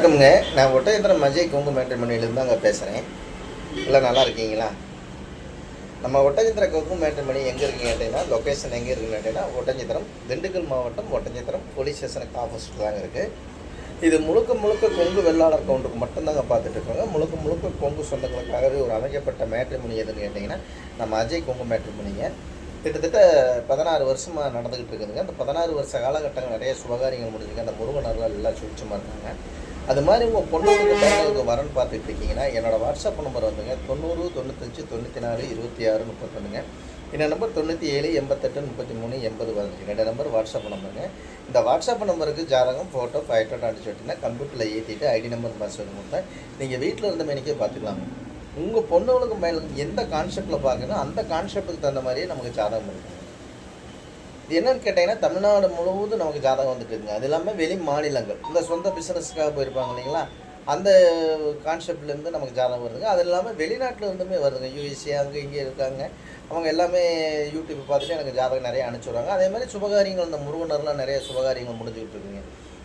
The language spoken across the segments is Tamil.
வணக்கம்ங்க. நான் ஒட்டஞ்சத்திரம் அஜய் கொங்கு மேட்ரிமோனியிலேருந்து தாங்க பேசுகிறேன். எல்லாம் நல்லா இருக்கீங்களா? நம்ம ஒட்டஞ்சத்திரம் கொங்கு மேட்ரிமோனி எங்கே இருக்குன்னு கேட்டிங்கன்னா, லொக்கேஷன் எங்கே இருக்குன்னு கேட்டிங்கன்னா, ஒட்டஞ்சத்திரம், திண்டுக்கல் மாவட்டம் ஒட்டஞ்சத்திரம் போலீஸ் ஸ்டேஷனுக்கு ஆப்போசிட் தாங்க இருக்குது. இது முழுக்க முழுக்க கொங்கு வெள்ளாளர் கவுண்டருக்கு மட்டும்தாங்க பார்த்துட்டு இருக்கோங்க. முழுக்க முழுக்க கொங்கு சொந்தங்களுக்காகவே ஒரு அமைக்கப்பட்ட மேட்ரிமோனி எதுன்னு கேட்டிங்கன்னா, நம்ம அஜய் கொங்கு மேட்ரிமோனிங்க. கிட்டத்தட்ட 16 வருஷமாக நடந்துக்கிட்டு இருக்குதுங்க. அந்த 16 வருஷ காலகட்டங்கள் நிறைய சுபகாரியங்கள் முடிஞ்சுங்க. அந்த முருகனர்கள் எல்லாம் சுழிச்சமாக இருக்காங்க. அது மாதிரி உங்கள் பொண்ணுங்களுக்கு பையனுக்கு வரன்னு பார்த்துட்டு இருக்கீங்கன்னா, என்னோடய வாட்ஸ்அப் நம்பர் வந்துங்க 90 95 94 26 31ங்க. என்னோட நம்பர் 97 88 33 80 15. என்னோட நம்பர் வாட்ஸ்அப் நம்பருங்க. இந்த வாட்ஸ்அப் நம்பருக்கு ஜாதகம், ஃபோட்டோ, ஃபைட்டோட அனுப்பிச்சு விட்டிங்கன்னா கம்ப்யூட்டரில் ஏற்றிட்டு ஐடி நம்பர் பாஸ்வேர்டு கொடுத்தேன். நீங்கள் வீட்டில் இருந்த மேனிக்கே பார்த்துக்கலாங்க. உங்கள் பொண்ணுகளுக்கு மேலுக்கு எந்த கான்செப்டில் பார்க்கணும் அந்த கான்செப்டுக்கு தகுந்த மாதிரியே நமக்கு ஜாதகம் இருக்குங்க. இது என்னன்னு கேட்டிங்கன்னா, தமிழ்நாடு முழுவதும் நமக்கு ஜாதகம் வந்துட்டு இருக்குங்க. அது இல்லாமல் வெளி மாநிலங்கள் இந்த சொந்த பிஸ்னஸ்க்காக போயிருப்பாங்க இல்லைங்களா, அந்த கான்செப்ட்லேருந்து நமக்கு ஜாதகம் வருதுங்க. அது இல்லாமல் வெளிநாட்டில் இருந்துமே வருதுங்க. யூஎஸ்ஏ அங்கே இங்கே இருக்காங்க. அவங்க எல்லாமே யூடியூப் பார்த்துட்டு எனக்கு ஜாதகம் நிறைய அனுப்பிச்சுடுறாங்க. அதே மாதிரி சுபகாரியங்கள் இந்த முருகனர்லாம் நிறைய சுபகாரியங்கள் முடிஞ்சுக்கிட்டு இருக்குங்க.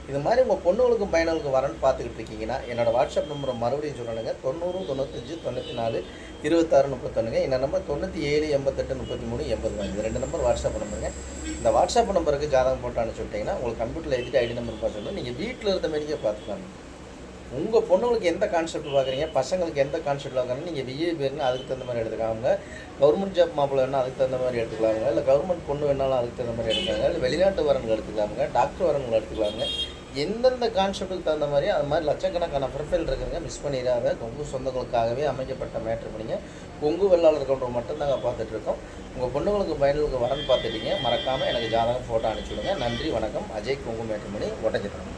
இது மாதிரி உங்கள் பொண்ணுகளுக்கும் பையனுக்கும் வரன்னு பார்த்துக்கிட்டு இருக்கீங்கன்னா, என்னோடய வாட்ஸ்அப் நம்பரை மறுபடியும் சொல்லணுங்க. 90 95 94 26 31ங்க. என்னோட நம்பர் 97 88 33 80. இது 2 நம்பர் வாட்ஸ்அப் நம்பருங்க. இந்த வாட்ஸ்அப் நம்பருக்கு ஜாதகம் போட்டு அனுப்பிச்சு விட்டிங்கன்னா உங்களுக்கு கம்ப்யூட்டரில் எழுதிட்டு ஐடி நம்பர் பார்த்து நீங்கள் வீட்டில் இருந்த மாரிக்கே பார்த்துக்கலாங்க. உங்கள் பொண்ணுங்களுக்கு எந்த கான்செப்ட் பார்க்குறீங்க, பசங்களுக்கு எந்த கான்செப்ட் பார்க்குறீங்க, நீங்கள் விஏ பேருங்க அதுக்கு தகுந்த மாதிரி எடுத்துக்காங்க. கவர்மெண்ட் ஜாப் மாப்பிள்ளை வேணால் அதுக்கு தகுந்த மாதிரி எடுத்துக்கலாங்க. இல்லை கவர்மெண்ட் பொண்ணு வேணாலும் அதுக்கு தகுந்த மாதிரி எடுத்துக்காங்க. இல்லை வெளிநாட்டு வரங்கள் எடுத்துக்கலாமுங்க. டாக்டர் வரங்கள் எடுத்துக்கலாங்க. எந்தெந்த கான்செப்ட்டுக்கு தகுந்த மாதிரி அது மாதிரி லட்சக்கணக்கான ப்ரொஃபைல் இருக்குதுங்க. மிஸ் பண்ணிடாத. கொங்கு சொந்தங்களுக்காகவே அமைக்கப்பட்ட மேட்ரிமோனிங்க. கொங்கு வெள்ளாளர் கவுண்டர் மட்டும்தாங்க பார்த்துட்ருக்கோம். உங்கள் பொண்ணுங்களுக்கு பையனுக்கு வரன்னு பார்த்துட்டீங்க. மறக்காமல் எனக்கு ஜாதகம் ஃபோட்டோ அனுப்பிச்சுடுங்க. நன்றி, வணக்கம். அஜய் கொங்கு மேட்ரிமோனி, ஒட்டஞ்சத்திரம்.